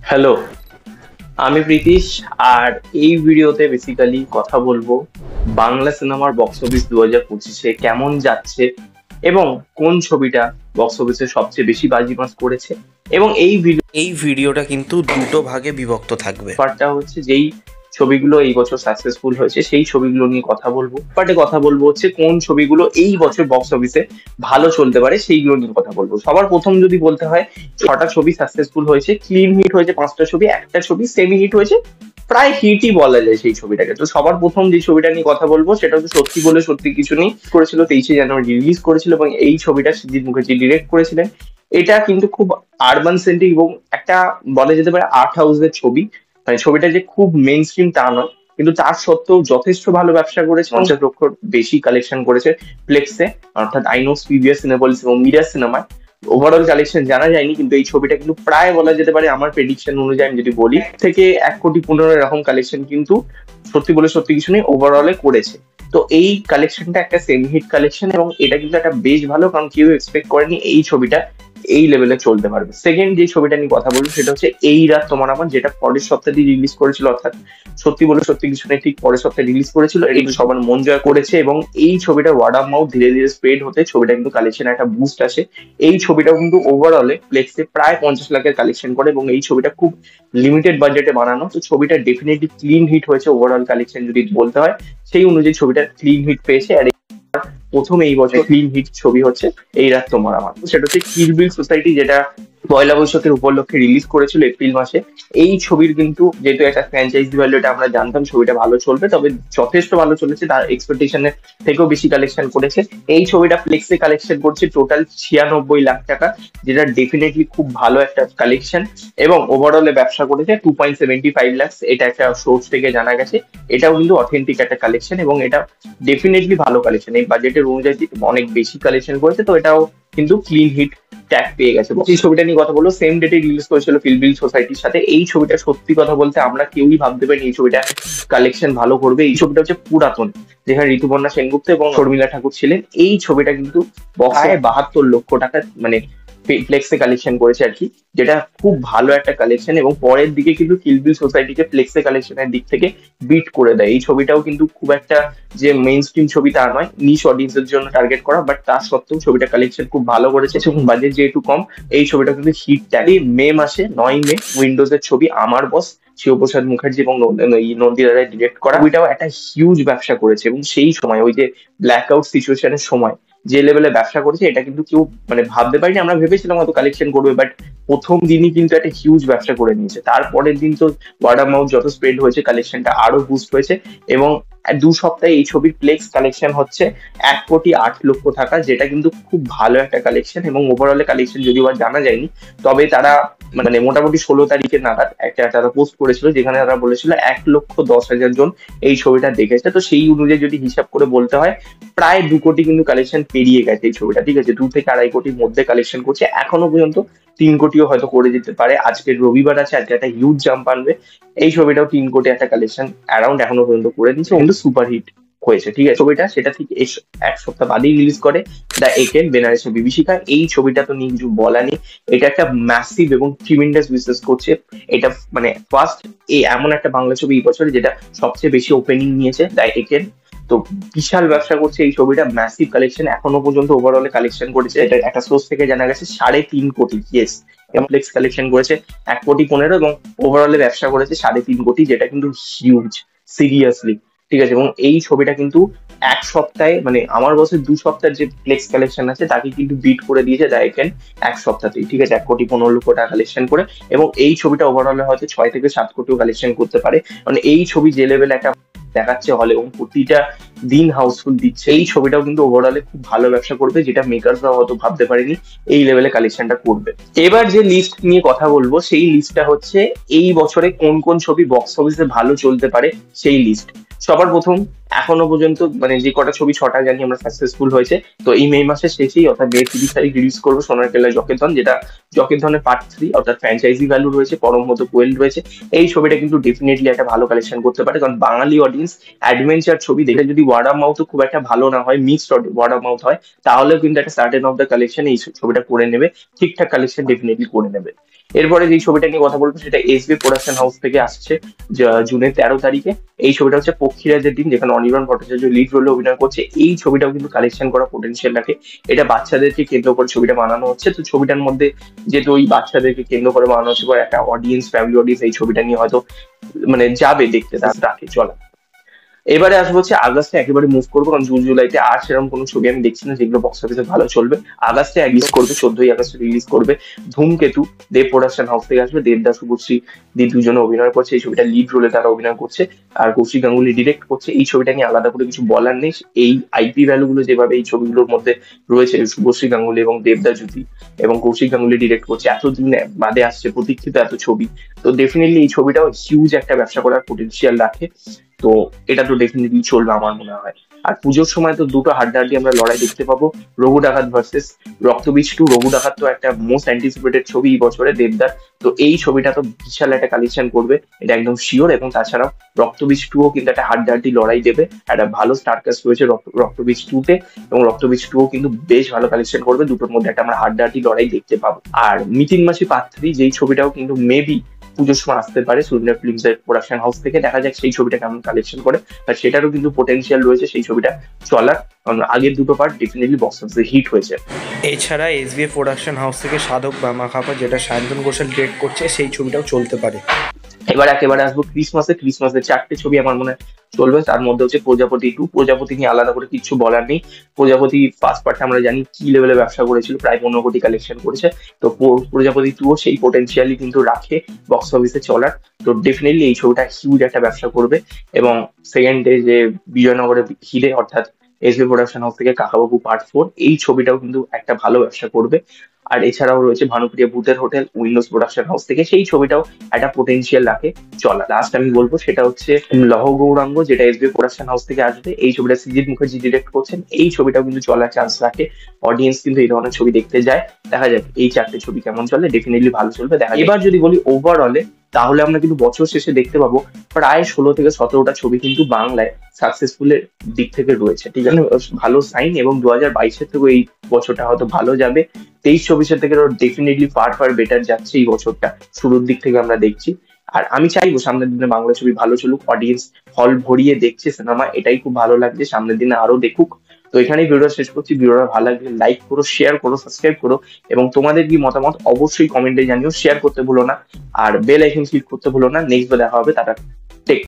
Hello, আমি প্রীতিশ। আর এই ভিডিওতে বেসিক্যালি কথা বলবো বাংলা সিনেমার বক্স অফিস 2025-এ কেমন যাচ্ছে এবং কোন ছবিটা বক্স অফিসে সবচেয়ে বেশি বাজিমাত করেছে। এবং এই ভিডিওটা কিন্তু দুটো ভাগে বিভক্ত থাকবে। পার্টটা হচ্ছে যেই ছবিগুলো এই বছর সাকসেসফুল হয়েছে সেই ছবিগুলো নিয়ে কথা বলবো। পার্টে কথা বলবো হচ্ছে কোন ছবিগুলো এই বছর বক্স অফিসে ভালো চলতে পারে সেইগুলো নিয়ে কথা বলবো। সবার প্রথম যদি বলতে হয়, 6টা ছবি সাকসেসফুল হয়েছে, ক্লিন হিট হয়েছে 5টা ছবি, একটা ছবি সেমি হিট হয়েছে, প্রায় হিটই বলা যায় সেই ছবিটাকে। তো সবার প্রথম যে ছবিটা নিয়ে কথা বলবো সেটা হচ্ছে সত্যি বলে সত্যি কিছু নেই। করেছিল 23শে জানুয়ারি রিলিজ করেছিল এবং এই ছবিটা সৃজিত মুখার্জি ডিরেক্ট করেছিলেন। এটা কিন্তু খুব আরবান সেন্ট্রিক এবং একটা বলা যেতে পারে আর্ট হাউসের ছবি। মানে ছবিটা যে খুব মেইন স্ট্রিম তা নয়, কিন্তু তার সত্ত্বেও যথেষ্ট ভালো ব্যবসা করেছে। 50 লক্ষর বেশি কালেকশন করেছে প্লেক্সে, অর্থাৎ আইনক্স, পিভিআর সিনেপলিস এবং মিরাজ সিনেমায়। ওভারঅল কালেকশন জানা যায়নি, কিন্তু এই ছবিটা কিন্তু প্রায় বলা যেতে পারে আমার প্রেডিকশন অনুযায়ী আমি যদি বলি থেকে 1,15,00,000 এরকম কালেকশন কিন্তু সত্যি বলে সত্যি কিছু নেই ওভারঅলে করেছে। তো এই কালেকশনটা একটা সেমি হিট কালেকশন এবং এটা কিন্তু একটা বেশ ভালো, কারণ কেউ এক্সপেক্ট করেনি এই ছবিটা এই লেভেলে চলতে পারবে। সেকেন্ড যে ছবিটা নিয়ে কথা বলবো সেটা হচ্ছে এই রাত তোমার আমার, যেটা পরের সপ্তাহে রিলিজ করেছিল, অর্থাৎ সত্যি বলে সত্যি কিছু নেই ঠিক পরের সপ্তাহে রিলিজ করেছিল। এটা কিন্তু সবার মন জয় করেছে এবং এই ছবিটার ওয়ার্ড অফ মাউথ ধীরে ধীরে স্প্রেড হতে ছবিটা কিন্তু কালেকশন একটা বুস্ট আসে। এই ছবিটাও কিন্তু ওভারঅলে প্লেক্সে প্রায় 50 লাখের কালেকশন করে এবং এই ছবিটা খুব লিমিটেড বাজেটে বানানো। তো ছবিটা ডেফিনেটলি ক্লিন হিট হয়েছে ওভারঅল কালেকশন যদি বলতে হয়, সেই অনুযায়ী ছবিটা ক্লিন হিট পেয়েছে। আর প্রথম এই বছর ক্লিন হিট ছবি হচ্ছে এই রাত তোমার আমার। সেটা হচ্ছে কিল বিল সোসাইটি, যেটা পয়লা বৈশাখের উপলক্ষে রিলিজ করেছিল এপ্রিল মাসে। এই ছবির কিন্তু যেহেতু একটা ফ্র্যাঞ্চাইজি ভ্যালু, এটা আমরা জানতাম ছবিটা ভালো চলবে, তবে যথেষ্ট ভালো চলেছে, তার এক্সপেকটেশনের থেকেও বেশি কালেকশন করেছে। এই ছবিটা ফ্লেক্সে কালেকশন করছে টোটাল 96 লাখ টাকা, যেটা ডেফিনেটলি খুব ভালো একটা কালেকশন। এবং ওভারঅলে ব্যবসা করেছে 2.75 লাখ, এটা একটা সোর্স থেকে জানা গেছে। এটাও কিন্তু অথেন্টিক একটা কালেকশন এবং এটা ডেফিনেটলি ভালো কালেকশন। এই বাজেটের অনুযায়ী অনেক বেশি কালেকশন করেছে, তো এটাও কিন্তু ক্লিন হিট ট্যাগ পেয়ে গেছে। এই ছবিটা নিয়ে কথা বলবো, সেম ডেটে রিলিজ করেছিল কিলবিল সোসাইটির সাথে। এই ছবিটা সত্যি কথা বলতে আমরা কেউই ভাবতে পারিনি এই ছবিটা কালেকশন ভালো করবে। এই ছবিটা হচ্ছে পুরাতন, যেখানে ঋতুপর্ণা সেনগুপ্ত এবং শর্মিলা ঠাকুর ছিলেন। এই ছবিটা কিন্তু বক্সে 72 লক্ষ টাকা মানে ফ্লেক্সে কালেকশন করেছে আর কি, যেটা খুব ভালো একটা কালেকশন। এবং পরের দিকে কিন্তু কিলবিল সোসাইটিকে ফ্লেক্সে কালেকশনের দিক থেকে বিট করে দেয়। এই ছবিটাও কিন্তু খুব একটা যে মেইন স্ট্রিম ছবি তা নয়, নিশ অডিয়েন্সের জন্য টার্গেট করা, বাট তার সত্ত্বেও ছবিটা কালেকশন খুব ভালো করেছে এবং বাজেট যেহেতু কম, এই ছবিটা কিন্তু হিট ট্যাগ। মে মাসে 9 মে উইন্ডোজের ছবি আমার বস, শিবপ্রসাদ মুখার্জি এবং নন্দিতা রায় ডিরেক্ট করা, ছবিটাও একটা হিউজ ব্যবসা করেছে। এবং সেই সময় ওই যে ব্ল্যাক আউট সিচুয়েশনের সময় যে লেভেলে ব্যবসা করেছে, এটা কিন্তু কেউ মানে ভাবতে পারিনি। আমরা ভেবেছিলাম হয়তো কালেকশন করবে, বাট প্রথম দিনই কিন্তু একটা হিউজ ব্যবসা করে নিয়েছে। তারপরের দিন তো ওয়ার্ড অফ মাউথ যত স্প্রেড হয়েছে, কালেকশনটা আরো বুস্ট হয়েছে এবং 2 সপ্তাহে এই ছবির প্লেক্স কালেকশন হচ্ছে 1,08,00,000 টাকা, যেটা কিন্তু খুব ভালো একটা কালেকশন। এবং ওভারঅল কালেকশন যদিও আর জানা যায়নি, তবে তারা মানে মোটামুটি 16 তারিখে নাগাদ একটা তারা পোস্ট করেছিল, যেখানে তারা বলেছিল 1,10,000 জন এই ছবিটা দেখেছে। তো সেই অনুযায়ী যদি হিসাব করে বলতে হয়, প্রায় 2 কোটি কিন্তু কালেকশন পেরিয়ে গেছে এই ছবিটা, ঠিক আছে। 2 থেকে 2.5 কোটির মধ্যে কালেকশন করছে এখনো পর্যন্ত। 3 কোটিও হয়তো করে যেতে পারে। আজকের রবিবার আছে, আজকে একটা হিউজ জাম্প আনবে। এই ছবিটাও 3 কোটি একটা কালেকশন অ্যারাউন্ড এখনো পর্যন্ত করে দিচ্ছে, কিন্তু সুপার হিট হয়েছে, ঠিক আছে। ছবিটা সেটা ঠিক এক সপ্তাহ বাদেই রিলিজ করে দ্য একেন বেনারসি বিভীষিকা। এই ছবিটা তো নিয়ে কিছু বলা নেই, এটা একটা ম্যাসিভ এবং ট্রিমেন্ডাস বিজনেস করছে। এটা মানে ফার্স্ট এমন একটা বাংলা ছবি এই বছর যেটা সবচেয়ে বেশি ওপেনিং নিয়েছে, দ্য একেন। তো বিশাল ব্যবসা করছে এই ছবিটা, ম্যাসিভ কালেকশন এখনো পর্যন্ত ওভারঅলে কালেকশন করেছে। এটা একটা সোর্স থেকে জানা গেছে 3.5 কোটি, ইয়েস। কমপ্লেক্স কালেকশন করেছে 1,15,00,000 এবং ওভারঅলে ব্যবসা করেছে 3.5 কোটি, যেটা কিন্তু হিউজ, সিরিয়াসলি, ঠিক আছে। এবং এই ছবিটা কিন্তু এক সপ্তাহে মানে আমার বছর 2 সপ্তাহের যে ফ্লেক্স কালেকশন আছে তাকে কিন্তু বিট করে দিয়েছে দ্য একেন এক সপ্তাহতেই, ঠিক আছে। 1,15,00,000 টাকা কালেকশন করে। এবং এই ছবিটা ওভারঅলে হয়তো 6 থেকে 7 কোটিও কালেকশন করতে পারে, মানে এই ছবি যে লেভেলে একটা দেখাচ্ছে হলে এবং প্রতিটা দিন হাউসফুল দিচ্ছে, এই ছবিটাও কিন্তু ওভারঅলে খুব ভালো ব্যবসা করবে, যেটা মেকারসরা হয়তো ভাবতে পারেনি এই লেভেলে কালেকশনটা করবে। এবার যে লিস্ট নিয়ে কথা বলবো সেই লিস্টটা হচ্ছে এই বছরে কোন কোন ছবি বক্স অফিসে ভালো চলতে পারে সেই লিস্ট। সবার প্রথম এখনো পর্যন্ত মানে যে কটা ছবি, 6টা জানি আমরা সাকসেসফুল হয়েছে। তো এই মে মাসের শেষেই অর্থাৎ মে 30 তারিখ রিলিজ করবো সোনার কেল্লা জকের ধন, যেটা জকের ধনের পার্ট 3 অর্থাৎ ফ্র্যাঞ্চাইজি ভ্যালু রয়েছে, পরমহত কোয়েল রয়েছে। এই ছবিটা কিন্তু ডেফিনেটলি একটা ভালো কালেকশন করতে পারে, কারণ বাঙালি অডিয়েন্স অ্যাডভেঞ্চার ছবি দেখে যদি ওয়ার্ড অফ মাউথ খুব একটা ভালো না হয়, মিক্সড ওয়ার্ড অফ মাউথ হয়, তাহলেও কিন্তু একটা সার্টেন অফ দ্য কালেকশন এই ছবিটা করে নেবে, ঠিকঠাক কালেকশন ডেফিনেটলি করে নেবে। এরপরে যে ছবিটা নিয়ে কথা বলবো সেটা এসবি প্রোডাকশন হাউস থেকে আসছে জুনের 13 তারিখে। এই ছবিটা হচ্ছে পক্ষীরাজের দিন, যেখানে অনির্বাণ ভট্টাচার্য লিড রোলে অভিনয় করছে। এই ছবিটাও কিন্তু কালেকশন করা পোটেনশিয়াল রাখে। এটা বাচ্চাদেরকে কেন্দ্র করে ছবিটা বানানো হচ্ছে, তো ছবিটার মধ্যে যেহেতু ওই বাচ্চাদেরকে কেন্দ্র করে বানানো হচ্ছে, বা একটা অডিয়েন্স, ফ্যামিলি অডিয়েন্স এই ছবিটা নিয়ে হয়তো মানে যাবে দেখতে, তার রাখে চলা। এবারে আসবো হচ্ছে আগস্টে একেবারে মুভ করবো, কারণ জুন জুলাইতে আর সেরকম কোনো ছবি আমি দেখছি না যেগুলো বক্স অফিসে ভালো চলবে। আগস্টে রিলিজ করবে, 14ই আগস্ট রিলিজ করবে ধূমকেতু। দেব প্রোডাকশন হাউস থেকে আসবে, দেবদা শুভশ্রী দি দুজনে অভিনয় করছে। এই ছবিটা লিড রোলে তারা অভিনয় করছে, আর কৌশিক গাঙ্গুলি ডিরেক্ট করছে। এই ছবিটা নিয়ে আলাদা করে কিছু বলার নেই, এই আইপি ভ্যালু গুলো যেভাবে এই ছবিগুলোর মধ্যে রয়েছে, শুভশ্রী গাঙ্গুলি এবং দেবদা জ্যোতি এবং কৌশিক গাঙ্গুলি ডিরেক্ট করছে, এতদিন বাদে আসছে প্রতীক্ষিত এত ছবি। তো ডেফিনেটলি এই ছবিটাও হিউজ একটা ব্যবসা করার পোটেনশিয়াল রাখে। তো এটা তো ডেফিনেটলি চলবে আমার মনে হয়। আর পুজোর সময় তো দুটো হাড্ডাহাড্ডি আমরা লড়াই দেখতে পাবো, রঘু ডাকাত ভার্সেস রক্তবীজ 2। রঘু ডাকাত তো একটা মোস্ট অ্যান্টিসিপেটেড ছবি এই বছরে দেবদার, তো এই ছবিটা তো বিশাল একটা কালেকশন করবে, এটা একদম শিওর। এবং তাছাড়াও রক্তবীজ 2ও কিন্তু একটা হাড্ডাহাড্ডি লড়াই দেবে, একটা ভালো স্টার কাস্ট রয়েছে রক্তবীজ 2-তে, এবং রক্তবীজ 2ও কিন্তু বেশ ভালো কালেকশন করবে। দুটোর মধ্যে একটা আমরা হাড্ডাহাড্ডি লড়াই দেখতে পাবো। আর মিতিন মাসি পার্ট 3 যেই ছবিটাও কিন্তু মেবি পুজোর সময় আসতে পারে সুন্দর ফিল্মস এর প্রোডাকশন হাউস থেকে, দেখা যাক সেই ছবিটা কেমন কালেকশন করে। আর সেটারও কিন্তু পোটেনশিয়াল রয়েছে সেই ছবিটা চলার, কারণ আগের দুটো পার্ট ডেফিনেটলি বক্স অফিসে হিট হয়েছে। এছাড়া এসবিএফ প্রোডাকশন হাউস থেকে সাধক বামা খাপা, যেটা সায়ন্তন ঘোষাল ডিরেক্ট করছে, সেই ছবিটাও চলতে পারে। এবার একেবারে আসবো ক্রিসমাসে 4টে ছবি আমার মনে হয় চলবে। তার মধ্যে হচ্ছে প্রজাপতি 2। প্রজাপতি নিয়ে আলাদা করে কিছু বলার নেই। প্রজাপতি ফার্স্ট পার্টে আমরা জানি কি লেভেলে ব্যবসা করেছিল, প্রায় 15 কোটি কালেকশন করেছে। তো প্রজাপতি 2ও সেই পোটেনশিয়ালি কিন্তু রাখে বক্স অফিসে চলার। তো ডেফিনেটলি এই ছবিটা হিউজ একটা ব্যবসা করবে। এবং সেকেন্ডে যে বিজয়নগরে হিরে অর্থাৎ এসবি প্রোডাকশন হাউস থেকে কাকাবাবু পার্ট 4, এই ছবিটাও কিন্তু একটা ভালো ব্যবসা করবে। আর এছাড়াও রয়েছে ভানুপ্রিয়া ভূতের হোটেল উইন্ডোজ প্রোডাকশন হাউস থেকে, সেই ছবিটাও একটা পোটেনশিয়াল রাখে চলা। লাস্ট আমি বলবো সেটা হচ্ছে লহ গৌরাঙ্গ, যেটা এসবি প্রোডাকশন হাউস থেকে আসবে। এই ছবিটা সৃজিত মুখার্জি ডিরেক্ট করছেন, এই ছবিটাও কিন্তু চলার চান্স রাখে। অডিয়েন্স কিন্তু এই ধরনের ছবি দেখতে যায়, দেখা যাক এই 4টে ছবি কেমন চলে, ডেফিনেটলি ভালো চলবে দেখা যাক। এবার যদি বলি ওভারঅলে, তাহলে আমরা কিন্তু বছর শেষে দেখতে পাবো প্রায় 16 থেকে 17টা ছবি কিন্তু বাংলায় সাকসেসফুলের দিক থেকে রয়েছে, ঠিক আছে, ভালো সাইন। এবং 2022-এর থেকে এই বছরটা হয়তো ভালো যাবে। 23-24-এর থেকে ডেফিনেটলি ফার ফার বেটার যাচ্ছে এই বছরটা, শুরুর দিক থেকে আমরা দেখছি। আর আমি চাইবো সামনের দিনে বাংলা ছবি ভালো চলুক, অডিয়েন্স হল ভরিয়ে দেখছে সিনেমা, এটাই খুব ভালো লাগছে, সামনের দিনে আরো দেখুক। তো এখানেই ভিডিওটা শেষ করছি। ভিডিওটা ভালো লাগলে লাইক করো, শেয়ার করো, সাবস্ক্রাইব করো, এবং তোমাদের কি মতামত অবশ্যই কমেন্টে জানিও, শেয়ার করতে ভুলো না, আর বেল আইকন ক্লিক করতে ভুলো না। নেক্সট দেখা হবে, টাটা।